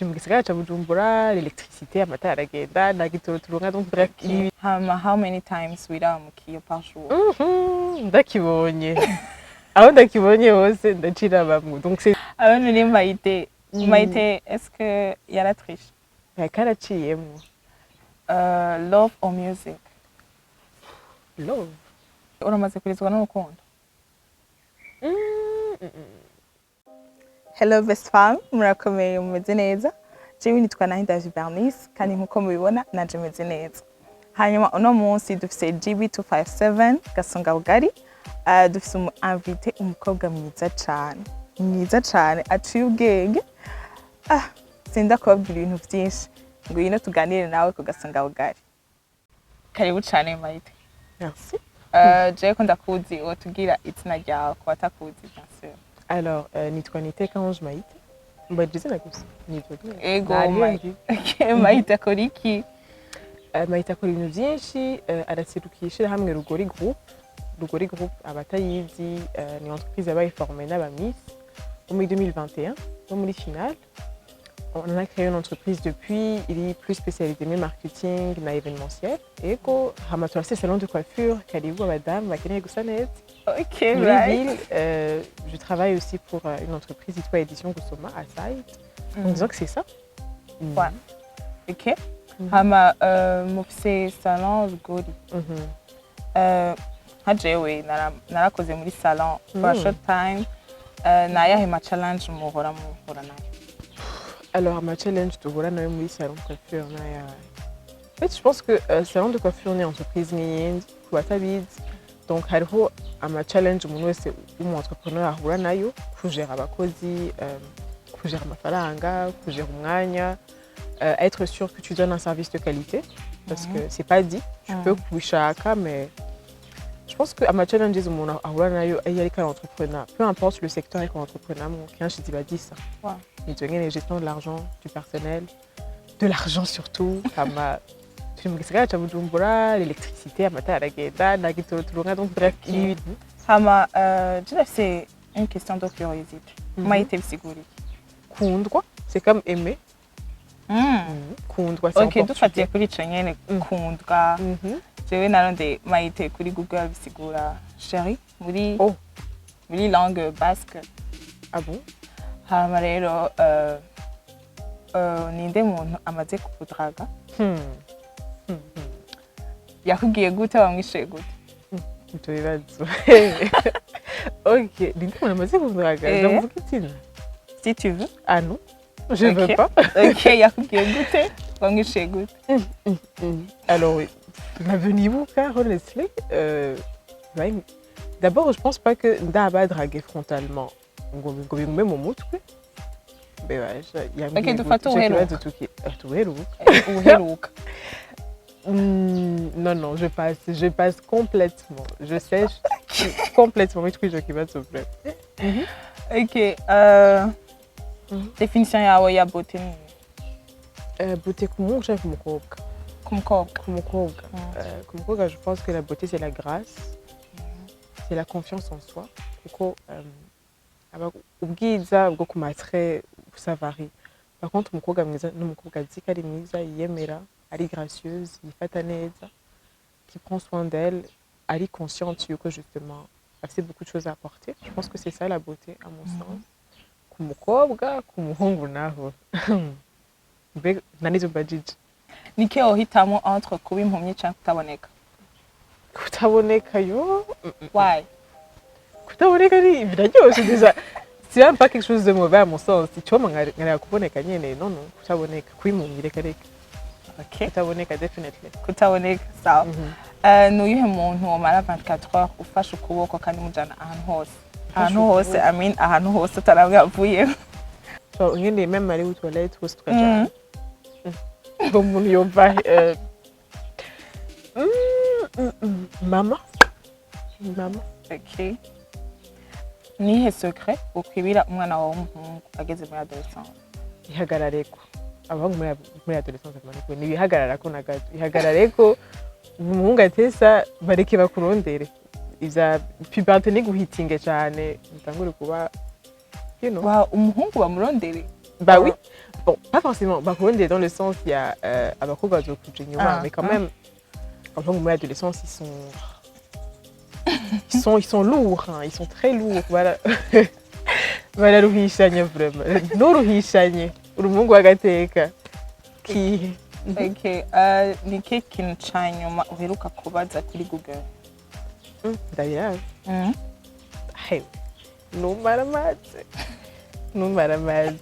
turi mu gisagara ca Bujumbura, l'électricité, amatara aragenda, nta gitoro turonka, donc bref. How many times wiramukiye par jour? Ndakibonye. Aho ndakibonye hose ndacira bamwe. Donc c'est Abana ni Maïté. Maïté, est-ce que yara triche? karaciyemwo. Love or music? Love. Uramaze kurizwa n'urukundo? Hello best fam, murakomeye mumeze neza. Jewe nitwa Nahindavye Bernice kandi nkuko mubibona naje meze neza. Hanyuma uno munsi dufise GB257 gasonga bugari. Dufise invité umukobwa mwiza cyane aciye ubwenge. Sinda kubabwira ibintu byinshi ngo yino tuganire nawe ku gasonga bugari. Karibu cyane Maïté. Merci. Je ko ndakuzi wotugira izina ryawe ko batakuzi bien sûr. Alors, nitwa Niteka Maïté. Mbajije nagusa. Nitwa. Ego Maïté akora iki? Maïté akora ibintu byinshi, araserukisha hamwe Rugori group. Rugori group abatayizi ni entreprise yabaye formée n'abamiss en 2021 dans muri finale. On a créé une entreprise depuis, il est plus spécialisé dans marketing, dans l'événementiel. Et quand on a fait salon de coiffure, Kalibu, madame, ma gusanet. Ok, right. Je travaille aussi pour une entreprise Itwa Édition Gusoma à Site. En disant que c'est ça. Ouais. Ok. Hama mufise salon Rugori. Hajewe narakoze muri salon for a short time. Nayahe ma challenge muhora nayo. Alors, ma challenge de voilà, oui, salon de coiffure. En fait, je pense que salon de coiffure est une entreprise niyindi kubatabid. Donc, hariho ama challenge umuntu wese w'umuentrepreneur ahura nayo kugera abakozi, kugera amafaranga, kugera umwanya, être sûr que tu donnes un service de qualité parce que c'est pas dit. Tu peux kubishaka mais je pense que ama challenges umuntu ahura nayo iyo ari entrepreneur, peu importe le secteur ariko entrepreneur, kenshi ziba dit ça. Ils ont la gestion de l'argent, du personnel, de l'argent surtout. L'électricité, donc bref. C'est une question de curiosité. Maïté Siguri. Kundwa, c'est comme aimer. Kundwa, c'est ok, tout fait kuri chanyene kundwa. Jewe naronde Maïté kuri Google bisigura chérie muri langue basque. Ah bon? Hama rero ninde muntu amaze kukudraga yakubwiye gute wamwishe gute tubibazo ok ninde muntu amaze kukudraga ndavuga itina si tu veux ah non je veux pas ok yakubwiye gute wamwishe gute alors n'aveniez-vous-pas honestly d'abord je pense pas que ndaba draguer frontalement ngo bimume mu mutwe ok dufata uheruka non je passe complètement je sais complètement mais je qui va te plaît ok définition yawe ya beauté beauté kumukobwa kumukobwa je pense que la beauté c'est la grâce c'est la confiance en soi kuko ubwiza bwo kumatre ça varie. Par contre umukobwa mwiza n'umukobwa azika ari mwiza yemera ari gracieuse yifata neza qui prend soin d'elle ari consciente yuko justement c'est beaucoup de choses à apporter. Je pense que c'est ça la beauté à mon sens. Kumukobwa kumuhungu naho nanizo bajiji nike ohitamo entre kuba impumyi cyangwa kutaboneka yo why kutaboneka ni biraryoshe déjà c'est même pas quelque chose de mauvais à mon sens si tu vois ngara kuboneka nyene non kutaboneka kwimumire kare ok kutaboneka definitely kutaboneka sawa n'uyuhe muntu wamara 24 heures ufashe ukuboko kandi mujana ahantu hose I mean ahantu hose tarabwavuye so ngende même aller aux toilettes hose tukaja bon mon yomba maman ok nihe secret ukwibira umwana wawe w'umuhungu ageze muri adolescence ihagarareko abahungu muri adolescence maniko ni bihagararako nagato ihagarareko umuhungu atesa bareke bakurondere iza puberté ni guhitinge cyane ntangure kuba wa umuhungu bamurondere Bah oui. Bon, pas forcément. Bah, dans le sens, il y a abakobwa bazokuja inyuma, mais quand même, quand on est adolescence, ils sont lourds, hein, ils sont très lourds, voilà. Bararuhishanya vraiment. N'uruhishanye, urumungu w'agateka. Ki. Okay, ni ikihe kintu ca nyuma uheruka kubaza kuri Google? Ndabirazi. Hewe, numara amazi. Numara amazi.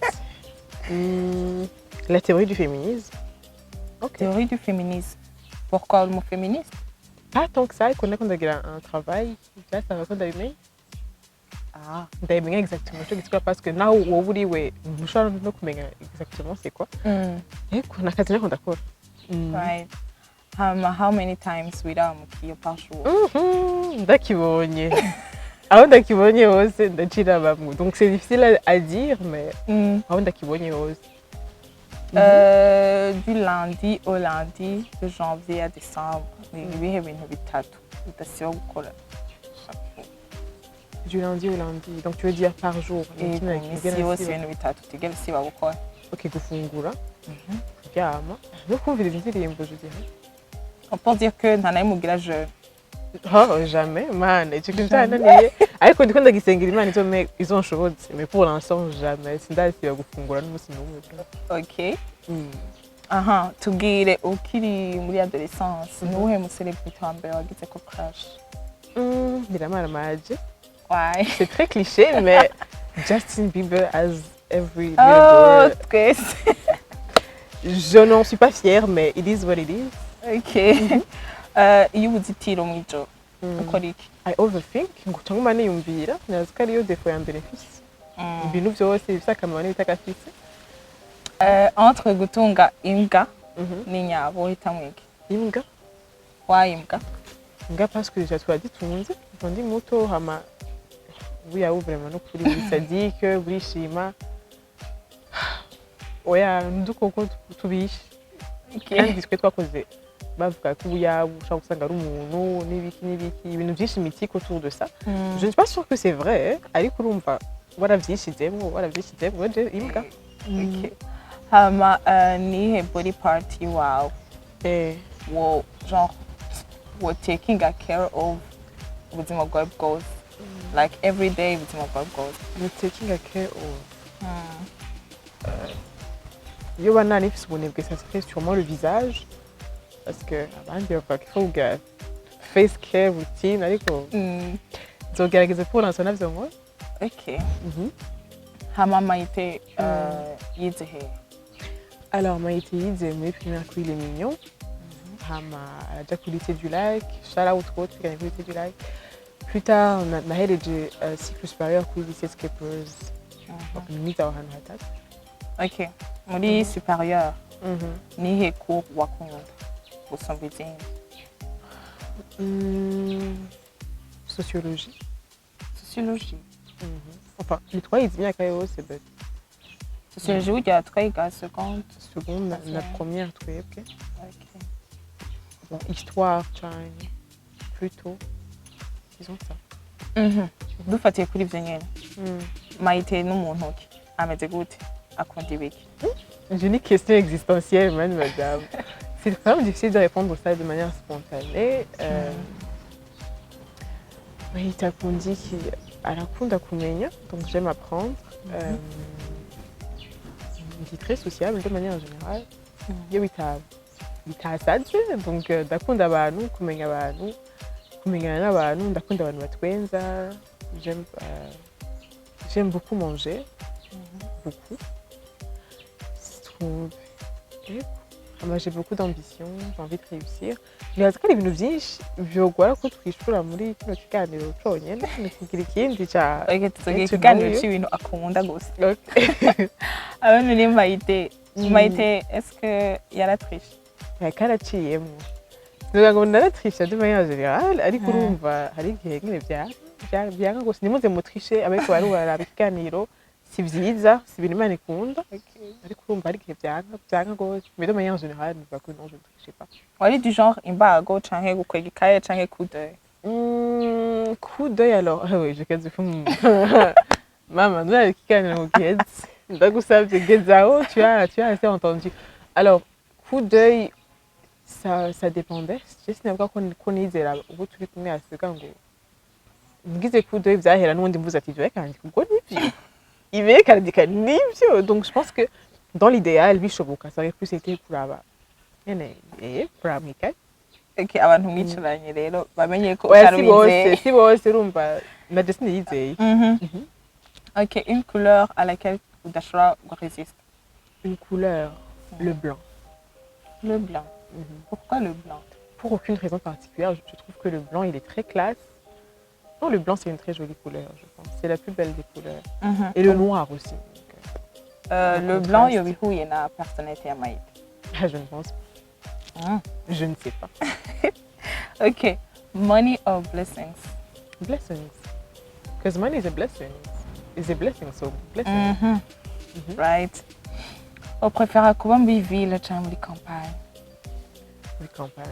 La théorie du féminisme. Okay. Théorie du féminisme. Pourquoi le mot féministe? Pas tant que ça, il connaît qu'on a un travail. Là, ça va d'aimer. Ah, d'aimer exactement. Je sais parce que là où vous dites, oui, nous savons exactement c'est quoi. Et qu'on a quasiment d'accord. Right. How many times without mukiyo par jour? Ndakibonye. Aho ndakibonye hose ndacira bamwe. Donc c'est difficile à dire, mais aho ndakibonye hose. Du lundi au lundi, de janvier à décembre, ibihe bintu bitatu udasiba gukora. Du lundi au lundi, donc tu veux dire par jour? Isi yose ibintu bitatu utigera usiba gukora. Ok, gufungura, kuryama, no kumviriza indirimbo, je dirais. On peut dire que nta nayo mugira jeune. Oh, jamais, man, icyo kintu cyananiye. Ariko ndiko ndagisengera Imana izonshobotse, mais pour l'instant jamais. Sindasiba gufungura n'umunsi n'umwe. Ok. Aha, tubwire ukiri muri adolescence, nuwuhe mu celebrity wa mbere wagize ko crush? Biramaramaje. Why? C'est très cliché, mais Justin Bieber as every little girl. Twese. Je n'en suis pas fière, mais it is what it is. Ok. Iyo ubuze itiro mu ijoro, ukora iki? I overthink, nguca nguma niyumvira, nazi ko ariyo defo ya mbere mfise. Ibintu byose bifise akamaro n'ibitakafise. Entre gutunga imbwa n'inyabo uhitamo iki? Imbwa. Why imbwa? Imbwa parce que déjà twaditunze, ndi muto hama buya vraiment no kuri buri sadike, burishima. Oya, ndukoko tubishe. Kandi twe twakoze bavuga ko ubuyabu ushaka gusanga ari umuntu n'ibiki ibintu byinshi mythique autour de ça. Je ne suis pas sûre que c'est vrai, ariko urumva waravyishizemwo imbwa. Okay. Hama nihe body part wow. Wo genre we're taking care of ubuzima bwawe bwose. Like every day ubuzima bwawe bwose. You're taking care of. Yo bana nifise ubunebwe ça serait sûrement le visage. Parce que abandi bavuga qu'il faut que face care routine ariko nzogerageza pour l'instant navyo ngo. Okay. Hama Maïté yize he? Alors Maïté yize muri primaire kuri les Mignons. Hama araja kuri lycée du Lac, shout out trop kuri lycée du Lac. Plus tard nahereje cycle supérieur kuri lycée Skippers. Donc nita ahantu hatatu. Okay. Muri supérieur. Nihe cours wakunda? Gusumba izindi? Sociologie. Sociologie. Enfin, les trois ils imyaka yose but. Sociologie ujya twayiga seconde. Seconde la première twebwe. Okay. Bon, histoire cyane plutôt. Disons ça. Dufatiye kuri ivyo nyene. Maïté n'umuntu ki ameze gute? Akunda ibiki? J'ai une question existentielle, madame. C'est vraiment difficile de répondre ça de manière spontanée. Oui, tu as dit qu'il kumenya, donc j'aime apprendre. Il est très sociable de manière générale. Il est donc ndakunda abantu, kumenya abantu, kumenyana n'abantu, ndakunda abantu batwenza. J'aime beaucoup manger, beaucoup. J'ai beaucoup d'ambition, j'ai envie de réussir. Mais en tout cas, les bintu byinshi byogora ko twishura muri kino kiganiro cyonyene ni kugira ikindi cya ikiganiro cy'ibintu akunda gusa. Abantu ni Maïté. Maïté, est-ce que yaratrishe? Karaciyemo. Ngira ngo naratrishe de manière générale, ariko urumva hari igihe nyine byanga gusa nimuze mutrishe abeko bari baraba ikiganiro. Si vyiza, si ibintu Imana ikunda. Ariko urumva hari igihe byanga gose. Mais de manière générale, je que non, je ne triche pas. Wari du genre imbago canke gukwega ikaye canke coup d'œil? Coup d'œil alors. Ah oui, j'ai quasi fait Maman, nous avec ikiganiro giheze. Ndagusabye Gezao, tu as assez entendu. Alors, coup d'œil, ça dépendait. Je sais pas qu'on yizera ubu turi kumwe asiga ngo ngize coup d'œil vyahera n'undi mvuze ati je kandi kuko nivyo. Ibe kandika nivyo. Donc je pense que dans l'idéal bishoboka ça aurait plus été kuraba. Nyene kuramika. Okay, abantu mwicaranye rero bamenye ko Ouais, utarubizeye. si bose urumva na Destiny yizeye. Ok, une couleur à laquelle udashobora résister. Une couleur, le blanc. Le blanc. Pourquoi le blanc? Pour aucune raison particulière, je trouve que le blanc, il est très classe. Non, le blanc, c'est une très jolie couleur, je pense. C'est la plus belle des couleurs. Et le noir aussi. Le blanc, il y a une personnalité à Maïté. Ah, je ne pense pas. Je ne sais pas. Ok. Money or blessings? Blessings. Because money is a blessing. It's a blessing, so blessing. Right. On préfère Kuba muri ville cyangwa muri campagne? Oui, campagne.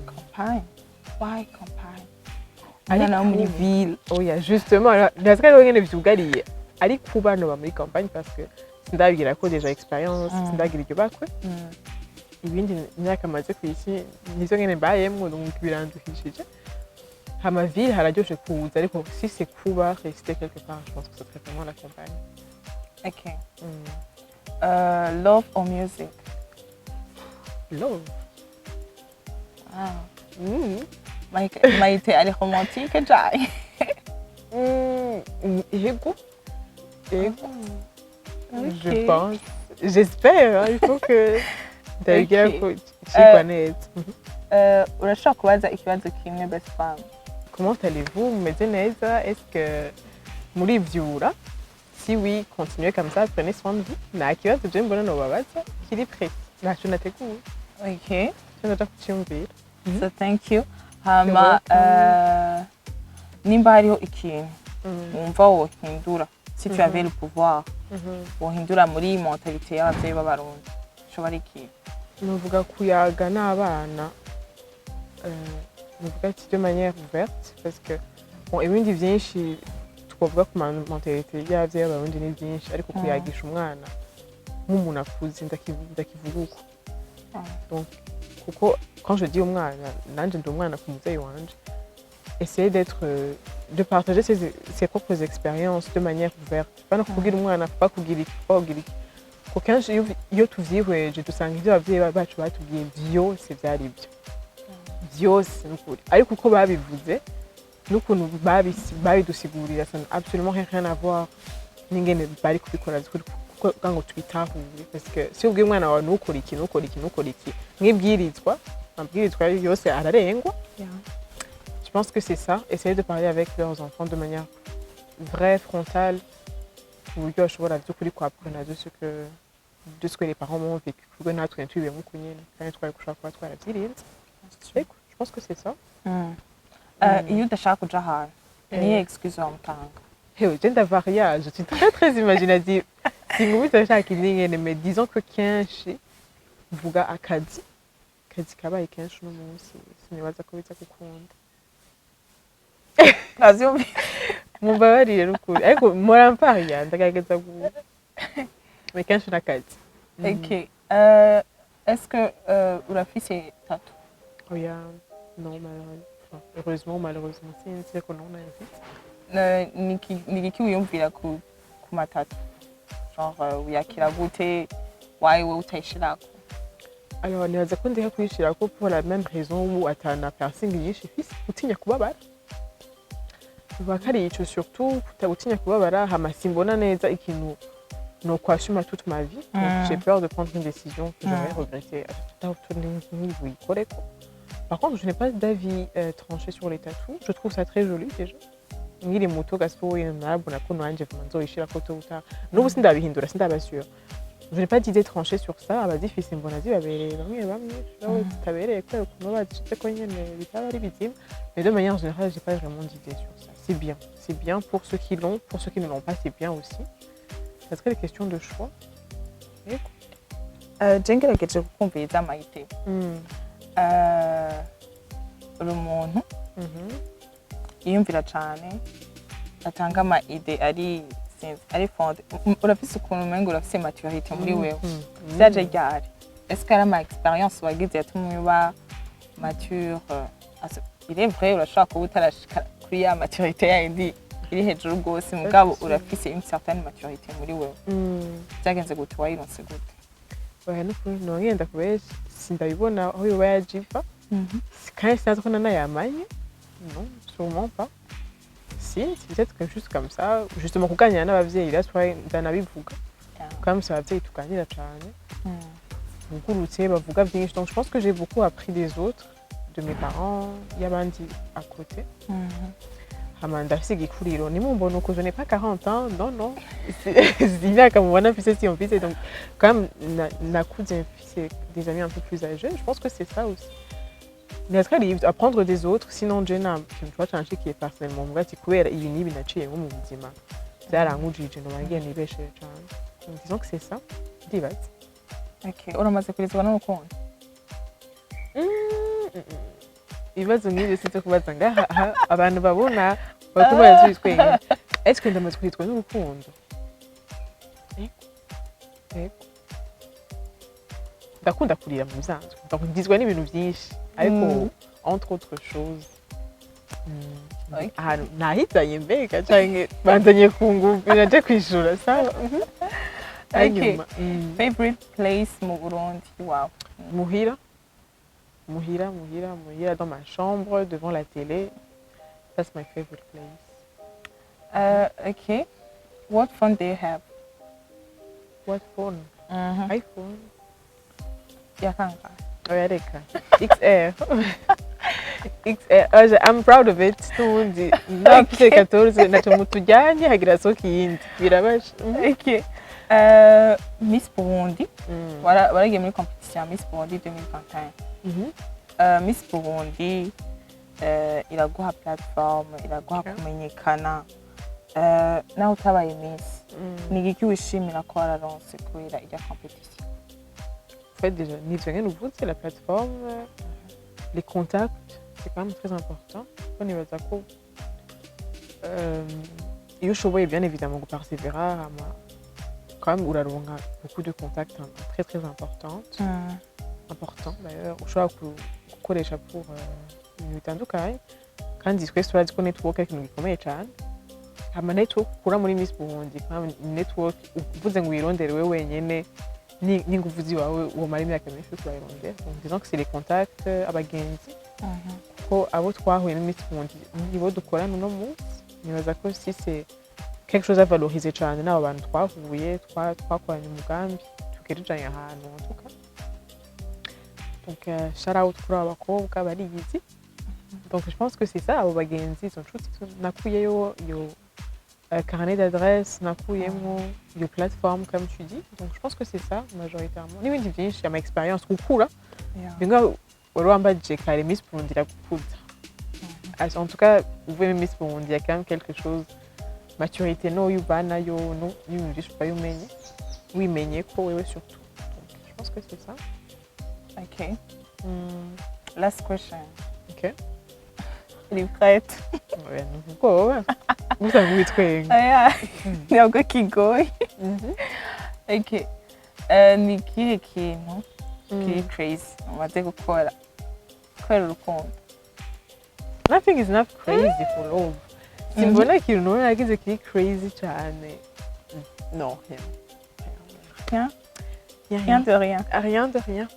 Campagne? Why campagne? Allez, muri ville. Oh, yeah, justement. Parce que nous avons vu Ali Kuba no muri campagne parce que ndagira ko déjà expérience, ndagira ibyo bakwe. Ibindi myaka maze ku isi nizo ngene mbayemwe donc biranduhishije. Hama ville hararyoshe kuza ariko si c'est Kuba rester quelque part, je pense que ce serait vraiment la campagne. Ok. Love or music? Love. Maïté, elle est romantique, Jai. Ego. Je pense. J'espère. Hein, il faut que Daïga connaisse. Urashobora kubaza ikibazo kimwe best femme. Comment allez-vous? Mumeze neza? Est-ce que muri vyura? Si oui, continuez comme ça, prenez soin de vous. Nta kibazo je mbona nobabaza kiri prêt. Ntacyo nateguye. Ok. Sinota kucyumvira. So thank you. Hama nimba hariho ikintu wumva wohindura si tu avais le pouvoir wohindura muri mentalité y'abavyeyi b'abarundi ushobora iki? Nuvuga kuyaga n'abana nuvuga ati de manière ouverte parce que bon ibindi vyinshi twavuga ku mentalité y'abavyeyi b'abarundi ni byinshi ariko kuyagisha umwana nk'umuntu akuze ndakivuga uko. Donc kuko quand je dis umwana nanje ndi umwana ku muvyeyi wanje essayer de partager ses propres expériences de manière ouverte. Pas no kugira umwana pas kugira iki. Kuko kenshi iyo tuvyihweje dusanga ivyo abavyeyi bacu batubwiye vyose vyari byo. Vyose n'ukuri. Ariko uko babivuze n'ukuntu babidusigurira ça n'a absolument rien à voir n'ingene bari kubikora kuko ngo twitahure parce que si ubwiye umwana wawe nukora iki mwibwirizwa amabwirizwa yose ararengwa. Je pense que c'est ça, essayer de parler avec leurs enfants de manière vraie, frontale, pour que je vois by'ukuri ko apprendre de ce que les parents m'ont vécu. Kuko natwe ntubibe mukunye kandi twabikushaka kuba twarabyirinze. Je pense que c'est ça. Iyo udashaka kuja ahantu niyo excuse wamutanga? Hewe je ndavaria, je suis très imaginative. Singubu ndashaka ingene mais disons que kenshi vuga akazi kabaye kenshi no munsi sinibaza ko biza gukunda. Navyumva. Mumbabarire rukuri ariko moramparia ndagerageza mais kenshi nakazi. Ok. Est-ce que urafise tatou? Oh yeah. Non, malheureusement, c'est qu'on en a invite. Niki wiyumvira ku matatu? Genre uyakira gute? Why utayishirako? Alors, nibaza ko ndiha kuyishirako pour la même raison où atana piercing nyinshi fisi utinya kubabara. Bakari ico surtout utinya kubabara hama simbona neza ikintu no kwashuma toute ma vie. J'ai peur de prendre une décision que j'aurais regrettée. Par contre, je n'ai pas d'avis tranché sur les tatous. Je trouve ça très joli déjà. Ngiri muto gaso yemabona ko nanje manzo ishira ko tota. N'ubu sindabihindura sindabasure. Je n'ai pas d'idée tranchée sur ça. Abadifise mbona zibabereye bamwe tabereye ko ukuntu bacitse ko nyene bitaba ari bizima. Mais de manière générale, j'ai pas vraiment d'idée sur ça. C'est bien pour ceux qui l'ont, pour ceux qui ne l'ont pas, c'est bien aussi. Ça serait des questions de choix. Jengerageje kukumviriza Maïté. Uri umuntu yiyumvira cyane atanga ama ide ari sinzi ari fonde urafise ukuntu umengo urafise maturité muri wewe vyaje ryari est-ce que ari ama expérience wagize yatumye uba mature il est vrai urashaka kuba utarashika kuri ya maturité yindi iri hejuru rwose mugabo urafise une certaine maturité muri wewe byagenze gute wayironse gute oya n'ukuri nongenda kubesha sindabibona aho yoba yajiva kandi sinzi ko nanayamanye non sûrement pas si peut-être que juste comme ça justement kuganira n'abavyeyi là soit ndanabivuga comme ça abavyeyi tuganira cyane bugurutse bavuga byinshi donc je pense que j'ai beaucoup appris des autres de mes parents y'abandi à côté Amanda c'est gikuriro ni mumbona uko je n'ai pas 40 ans non c'est imyaka mubona mfise si on mfise donc quand même nakuze mfise des amis un peu plus âgés je pense que c'est ça aussi mais très libre apprendre des autres sinon je n'ai tu vois changer qui est personnellement moi tu kubera ibi nibi naciye mu buzima byarangujije no bagiye nibeshe cyane donc disons que c'est ça divaze okay uramaze kurizwa n'urukundo ibibazo nk'ibyo sinzi kubaza ngaha abantu babona bakubaza twitwenye est-ce que ndamaze kwitwa n'urukundo ndakunda kurira mu bisanzwe donc ngizwe n'ibintu byinshi ariko entre autres choses ahantu nahitanye mbega canke banzanye kungubira nje kwishura sawa hanyuma favorite place mu Burundi wow muhira dans ma chambre devant la télé that's my favorite place okay what phone do you have what phone iPhone yakanga America XR XR I'm proud of it tundi nafite 14 nacho mutujyanye hagira soki yindi birabasha okay Miss Burundi waragiye muri competition Miss Burundi 2021 Miss Burundi iraguha platform iraguha kumenyekana naho utabaye Miss ni igiki wishimira ko wararonse kubera ijya competition en fait déjà ni rien nouveau c'est la plateforme les contacts c'est quand même très important on y va d'accord iyo ushoboye bien évidemment de persévérer quand même uraronka beaucoup de contacts très très importantes important d'ailleurs ushobora gukoresha pour ibintu bitandukanye kandi twese turazi ko network ari ikintu gikomeye cyane ama network ukura muri Miss Burundi kandi network uvuze ngo uyirondere wewe wenyene n'ingufu ziwawe uwo mari imyaka myinshi kurayirondera donc disons que c'est les contacts abagenzi ko abo twahuye muri Miss Burundi nibo dukorana no munsi nibaza ko si c'est quelque chose à valoriser cyane n'abo bantu twahuye twakoranye umugambi tugereje ahantu en tout cas donc shout out pour abakobwa bariyizi donc je pense que c'est ça abo bagenzi sont choses nakuyeyo yo carnet d'adresse nakuyemo yo plateforme comme tu dis donc je pense que c'est ça majoritairement n'ibindi byinshi ya ma expérience gukura binga wambaje kare Miss Burundi rakupuza en tout cas uvuye Miss Burundi il y a quand même quelque chose maturité no yubana yo no n'ibintu byinshi bayumenye wimenye ko wewe surtout donc je pense que c'est ça. Okay. Last question. Okay. Elle est prête. Ouais, pourquoi? Vous avez vu très. Ah, il y a encore qui goy. Okay. Ni kihe kintu kiri crazy umaze gukora kubera urukundo? Nothing is not crazy for love. Simbona ikintu n'ubu nagize kiri crazy cyane. Non, rien. Rien de rien. Rien de rien.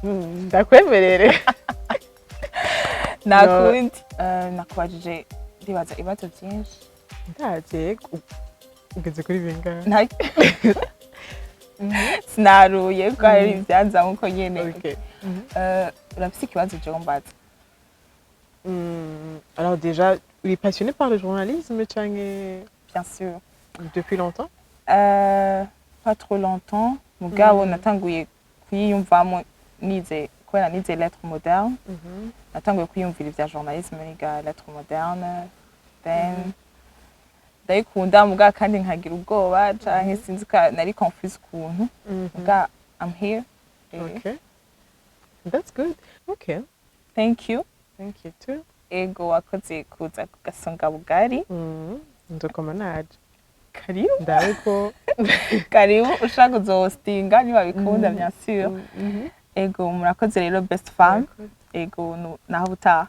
Ndakwemerere. Nakundi nakwajije ndibaza ibibazo byinshi. Ndaje ugeze kuri bingahe? Sinaruye ko ari byanza nkuko nyene. Okay. Urafise ikibazo cyo mbaza. Alors déjà, tu es passionné par le journalisme, Tchangé? Bien sûr. Depuis longtemps? Pas trop longtemps. Mugabo natanguye kuyiyumvamo nize kubera nize lettres modernes. Natanguye kuyumvira ivya journalisme niga lettres modernes. Then ndayikunda muga kandi nkagira ubwoba canke sinzi ka nari confuse kuntu. Muga I'm here. Okay. That's good. Okay. Thank you. Thank you too. Ego wakoze kuza kugasonga bugari. Ndokomanaje. karibu ndabe ko karibu ushaka kuzostinga niba bikunda bien sûr ego murakoze rero best femme ego naho butaha